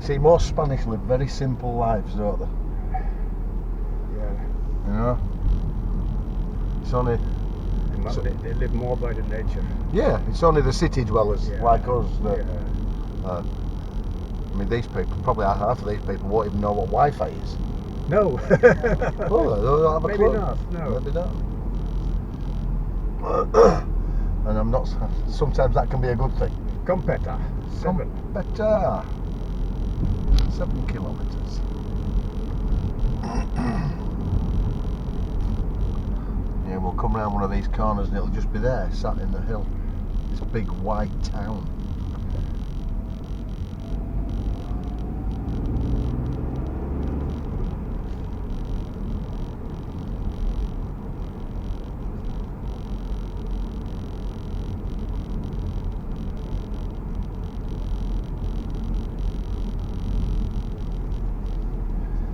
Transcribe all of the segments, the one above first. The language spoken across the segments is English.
See, most Spanish live very simple lives, don't they? Yeah. You know? It's only... They live more by the nature. Yeah, it's only the city dwellers like us that... Yeah. I mean, these people, probably half of these people won't even know what Wi-Fi is. No. Well, they don't have a Maybe clue. not, no. Maybe not. And I'm not... Sometimes that can be a good thing. Competa. 7. Competa. 7 kilometres. Yeah, we'll come round one of these corners and it'll just be there, sat in the hill. This big wide town.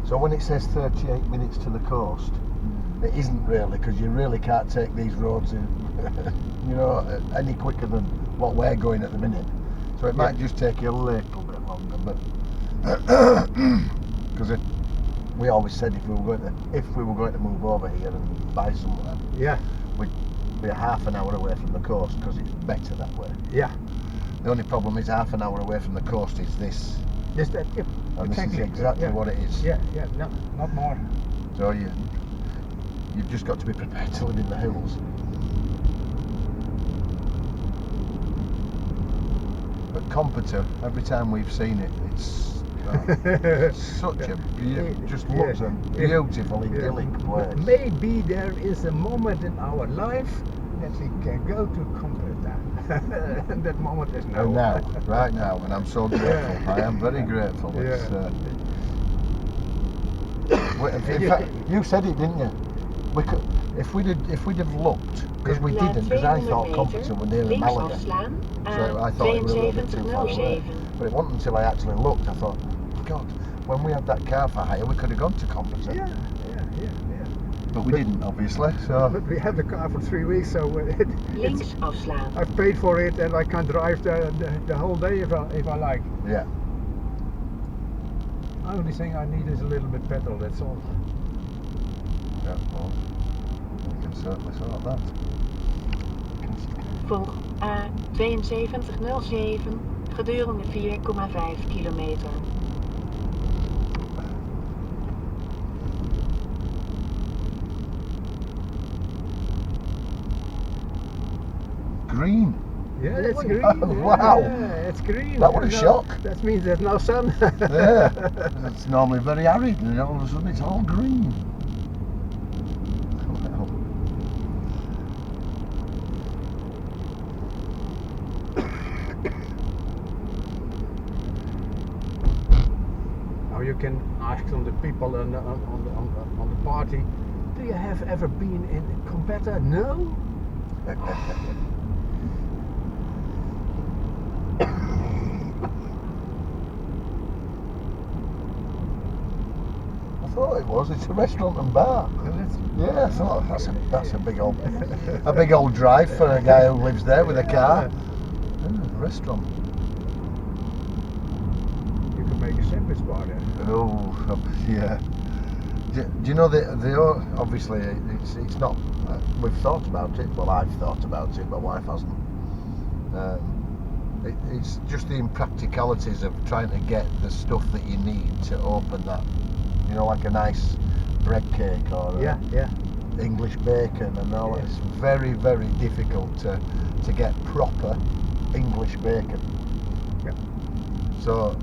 So when it says 38 minutes to the coast, it isn't really, because you really can't take these roads in, you know, any quicker than what we're going at the minute. So it might just take you a little bit longer, but because we always said if we were going to move over here and buy somewhere, we'd be half an hour away from the coast because it's better that way. Yeah. The only problem is half an hour away from the coast is this. Just that, yeah. And Exactly. this is exactly what it is. Yeah, no, not more. So you've just got to be prepared to live in the hills. But Competa, every time we've seen it, it's such a just looks a beautiful, idyllic place. Maybe there is a moment in our life that we can go to Competa. And that moment is now. And now, right now, and I'm so grateful. I am very grateful. It's, in fact, you said it, didn't you? We could, if we'd have looked, because we didn't, because I thought Competa were near Malaga, so I thought it was a little bit too far away. But it wasn't until I actually looked. I thought, God, when we had that car for hire, we could have gone to Competa. Yeah. But we didn't, obviously. So. But we had the car for 3 weeks, so I've paid for it, and I can drive the whole day if I like. Yeah. The only thing I need is a little bit petrol. That's all. Yeah, well, we can certainly sort that. Volg A7207 gedurende 4,5 kilometer. Green. Yeah, it's green. Wow. Yeah, it's green. That was a shock. That means there's no sun. Yeah. It's normally very arid, and all of a sudden it's all green. Wow. Now you can ask some of the people on the party, do you have ever been in Competa? No? I thought it was. It's a restaurant and bar. Yeah, I thought that's a big old drive for a guy who lives there with a car. Restaurant. You could make a sandwich bar there. Oh, yeah. Do you know the obviously it's not. We've thought about it. Well, I've thought about it. My wife hasn't. It's just the impracticalities of trying to get the stuff that you need to open that. You know, like a nice bread cake or English bacon and all. It's very, very difficult to get proper English bacon. Yeah. So,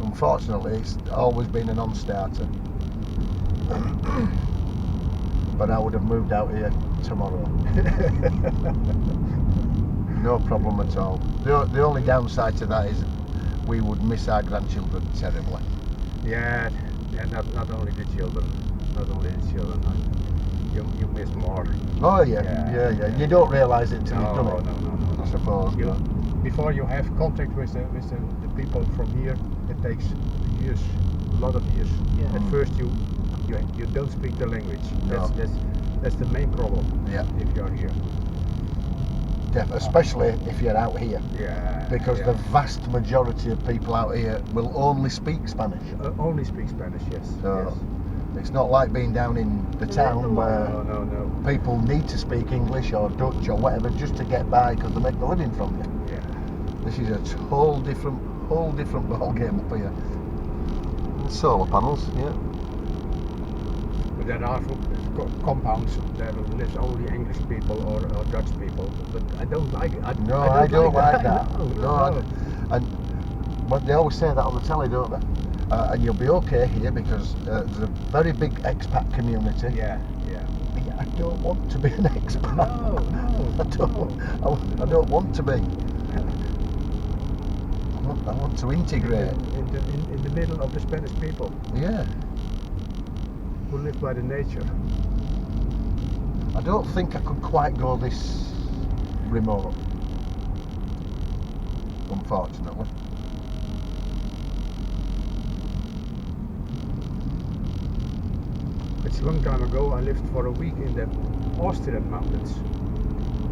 unfortunately, it's always been a non-starter. But I would have moved out here tomorrow. No problem at all. The only downside to that is we would miss our grandchildren terribly. Yeah, not only the children, you miss more. Oh yeah. You don't realise it until you've done it. No. I suppose. Before you have contact with the people from here, it takes years, a lot of years. Yeah. At first you don't speak the language. No. That's the main problem. Yeah. If you're here. especially if you're out here. Yeah. Because the vast majority of people out here will only speak Spanish. Only speak Spanish, yes. So yes. it's not like being down in the town where No. people need to speak English or Dutch or whatever just to get by because they make the living from you. Yeah. This is a whole different ball game up here. Solar panels, yeah. But there are compounds there lives only English people or Dutch people. But I don't like it. I don't like that. No. But they always say that on the telly, don't they? And you'll be okay here because there's a very big expat community. Yeah. I don't want to be an expat. No. I don't want to be. I want to integrate. In the middle of the Spanish people. Yeah. Who live by the nature. I don't think I could quite go this remote, unfortunately. It's a long time ago. I lived for a week in the Austrian mountains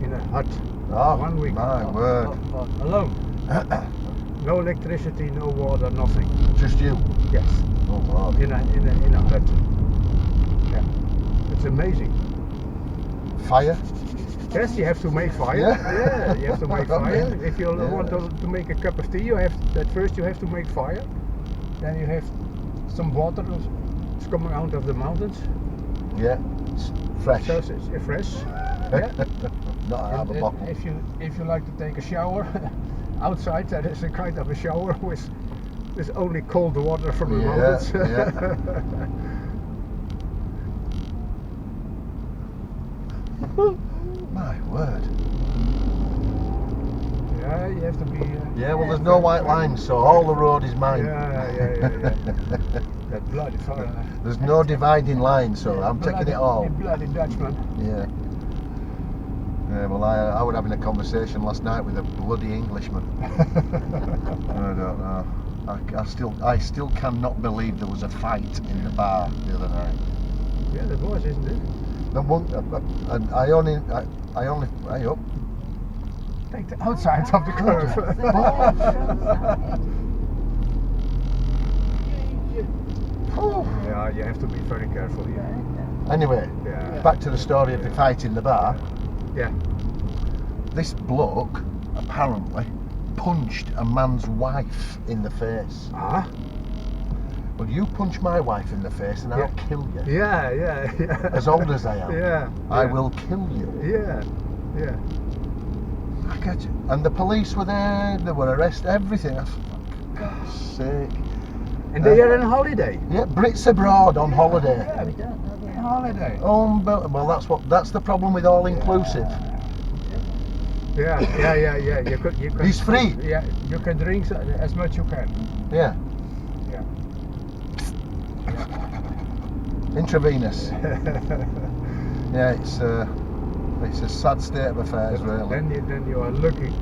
in a hut. Oh, 1 week. my word. Alone. No electricity, no water, nothing. Just you? Yes. Oh wow. In a hut. Yeah. It's amazing. Fire? Yes, you have to make fire. Yeah. You have to make fire. If you want to make a cup of tea, you have first you have to make fire. Then you have some water. It's coming out of the mountains. Yeah. It's fresh. So it's fresh. Yeah. Not out of a bottle. If you like to take a shower, outside there is a kind of a shower with only cold water from the mountains. Yeah. My word. Yeah, you have to be. Yeah, well, there's no white lines, so all the road is mine. Yeah. That bloody fire. There's no dividing line, so I'm taking it all. You bloody Dutchman. Yeah. Yeah, well, I was having a conversation last night with a bloody Englishman. I don't know. I still cannot believe there was a fight in the bar the other night. Yeah, there was, isn't it? The one, I only. Take the outside of the curve. Yeah, you have to be very careful here. Anyway, back to the story of the fight in the bar. Yeah. This bloke apparently punched a man's wife in the face. Ah? Well, you punch my wife in the face and I'll kill you. Yeah. As old as I am. Yeah. I will kill you. Yeah. I get you. And the police were there, they were arrested, everything. For God's sake. And they are on holiday. Yeah, Brits abroad on holiday. Yeah, we don't know they're on holiday. Well, that's the problem with all inclusive. Yeah. You could. He's free. Yeah, you can drink as much you can. Yeah. Intravenous. Yeah, it's a sad state of affairs, really. Then you are lucky.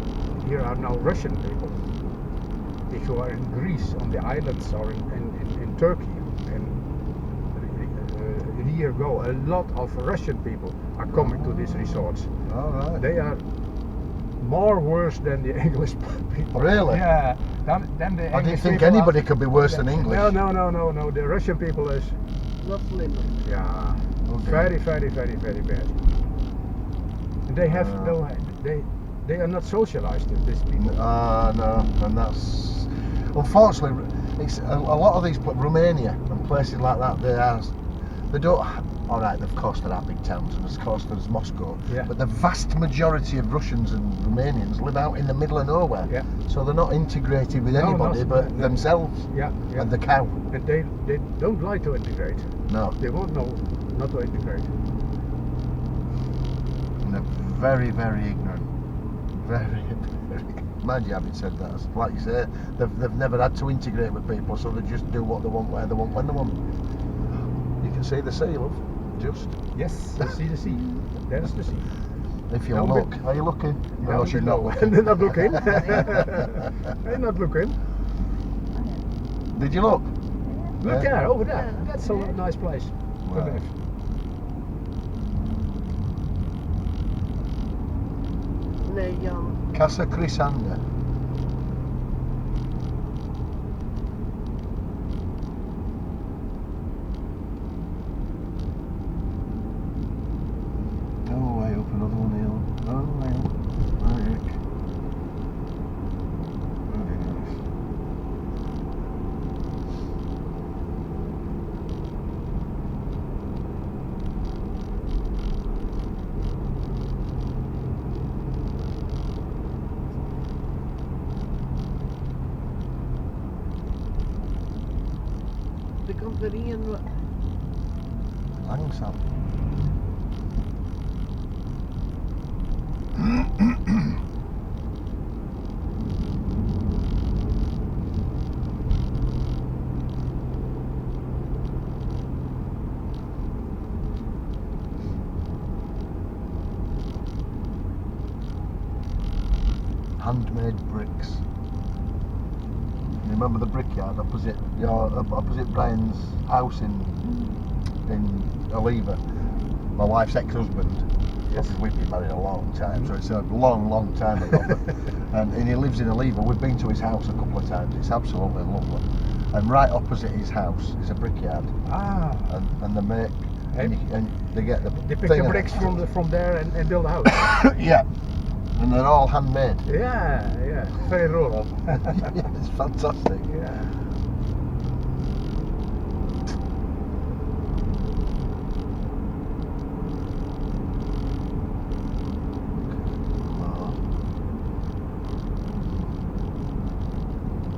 Here are now Russian people. If you are in Greece, on the islands, or in Turkey, and a year ago, a lot of Russian people are coming to these resorts. All right. They are more worse than the English people. Really? Yeah. Than the I English didn't think people anybody could be worse than English. No. The Russian people is Lovely. yeah, Okay. very bad. And they have they are not socialized, these people. No, and that's unfortunately it's a lot of these Romania and places like that. They don't. All right, of course there are big towns, and of course there's Moscow. Yeah. But the vast majority of Russians and Romanians live out in the middle of nowhere. Yeah. So they're not integrated with anybody but themselves Yeah. and the cow. And they don't like to integrate. No. They won't know not to integrate. And they're very ignorant. Very. Mind you, having said that, like you say, they've never had to integrate with people, so they just do what they want, where they want, when they want. You can see the sea, love. Just. Yes, I see the sea. There's the sea. If you No, look, but- are you looking? No, Down she's below. not looking. They're not looking. They're not looking. Did you look? Look Yeah. there, over there. That's a nice place to Wow. live. Nee, Jan. Casa Crisanda. Oh, way up another one hill. Oh, way up. Very nice. Er komt er hier een... Langzaam. Handmade bricks. You remember the brickyard opposite opposite Brian's house in Oliva? My wife's ex-husband. Yes. Obviously we've been married a long time, so it's a long time ago. and he lives in Oliva. We've been to his house a couple of times. It's absolutely lovely. And right opposite his house is a brickyard. Ah. And they make and they get the They pick thing the of- bricks from there and build a house. Yeah. And they're all handmade. Yeah. Very rural. It's fantastic. Yeah.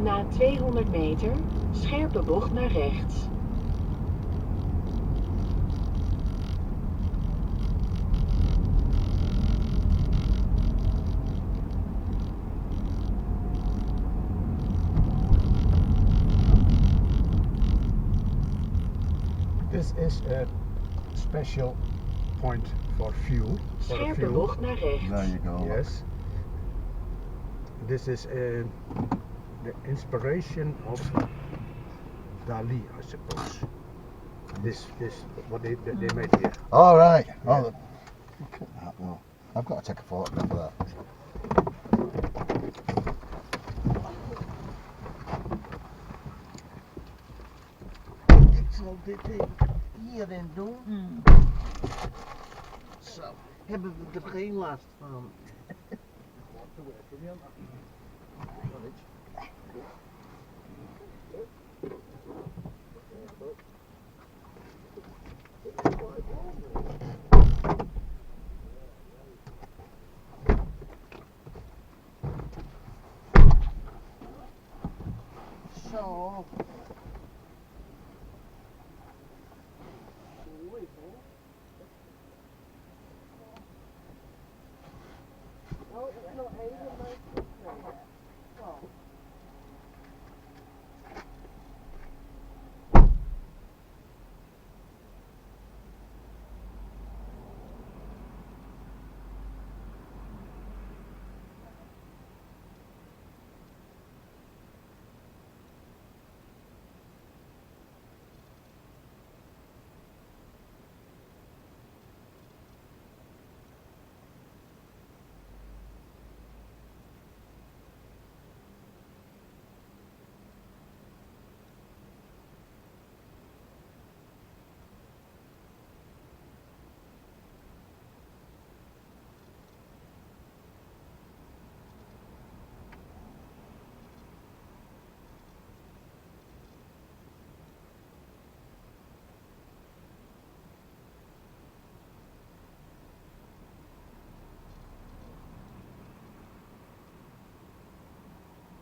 Na 200 meter, scherpe bocht naar rechts. This is a special point for fuel. For the Scherpe fuel. bocht naar rechts. There you go. Yes. This is the inspiration of Dali, I suppose. This what they made here. All right. Yeah. Oh, look at that. Well, I've got to take a photograph of that. Ik zal dit hierin doen. Zo, hebben we er geen last van. Zo.